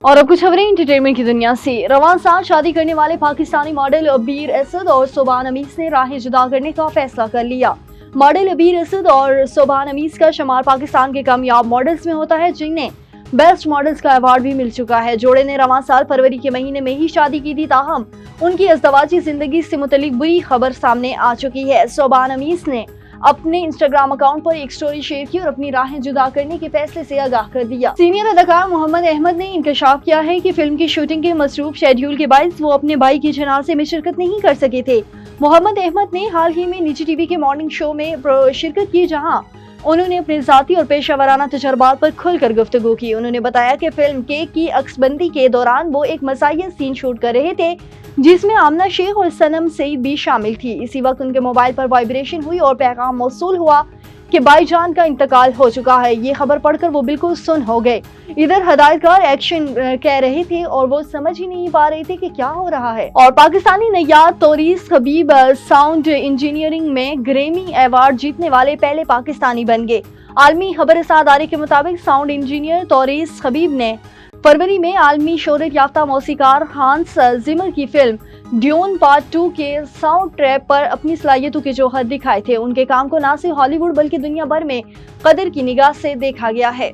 और अब कुछ खबरें एंटरटेनमेंट की दुनिया से। रवां साल शादी करने वाले पाकिस्तानी मॉडल अबीर असद और सोबान अमीस ने राहें जुदा करने का फैसला कर लिया। मॉडल अबीर असद और सोबान अमीस का शुमार पाकिस्तान के कामयाब मॉडल्स में होता है, जिन्हें बेस्ट मॉडल्स का अवार्ड भी मिल चुका है। जोड़े ने रवां साल फरवरी के महीने में ही शादी की थी, ताहम उनकी अज़दवाजी जिंदगी से मुतल्लिक बुरी खबर सामने आ चुकी है। सोबान अमीस ने अपने इंस्टाग्राम अकाउंट पर एक स्टोरी शेयर की और अपनी राहें जुदा करने के फैसले से आगाह कर दिया। सीनियर अदाकार मोहम्मद अहमद ने इंकशाफ किया है कि फिल्म की शूटिंग के मसरूफ शेड्यूल के बायस वो अपने भाई के जनाजे में शिरकत नहीं कर सके थे। मोहम्मद अहमद ने हाल ही में निजी टीवी के मॉर्निंग शो में शिरकत की, जहां उन्होंने अपने ज़ाती और पेशेवराना तजुर्बात पर खुलकर गुफ्तगू की। उन्होंने बताया कि फिल्म केक की अक्सबंदी के दौरान वो एक मज़ाहिया सीन शूट कर रहे थे, जिसमें आमना शेख और सनम सईद भी शामिल थी। इसी वक्त उनके मोबाइल पर वाइब्रेशन हुई और पैगाम मौसूल हुआ कि भाईजान का इंतकाल हो चुका है। ये खबर पढ़कर वो बिल्कुल सुन्न हो गए। इधर हदायतकार एक्शन कह रहे थे और वो समझ ही नहीं पा रहे थे कि क्या हो रहा है। और Pakistani Neyyar तोरीस Khabib sound engineering में ग्रैमी अवार्ड जीतने वाले पहले पाकिस्तानी बन गए। आलमी खबर इदारे के मुताबिक साउंड इंजीनियर तोरीस खबीब ने फरवरी में आलमी शोहरत याफ्ता मौसीकार हांस जिमर की फिल्म ड्यून पार्ट 2 के साउंड ट्रैक पर अपनी सलाहियतों के जौहर दिखाए थे। उनके काम को न सिर्फ हॉलीवुड बल्कि दुनिया भर में कदर की निगाह से देखा गया है।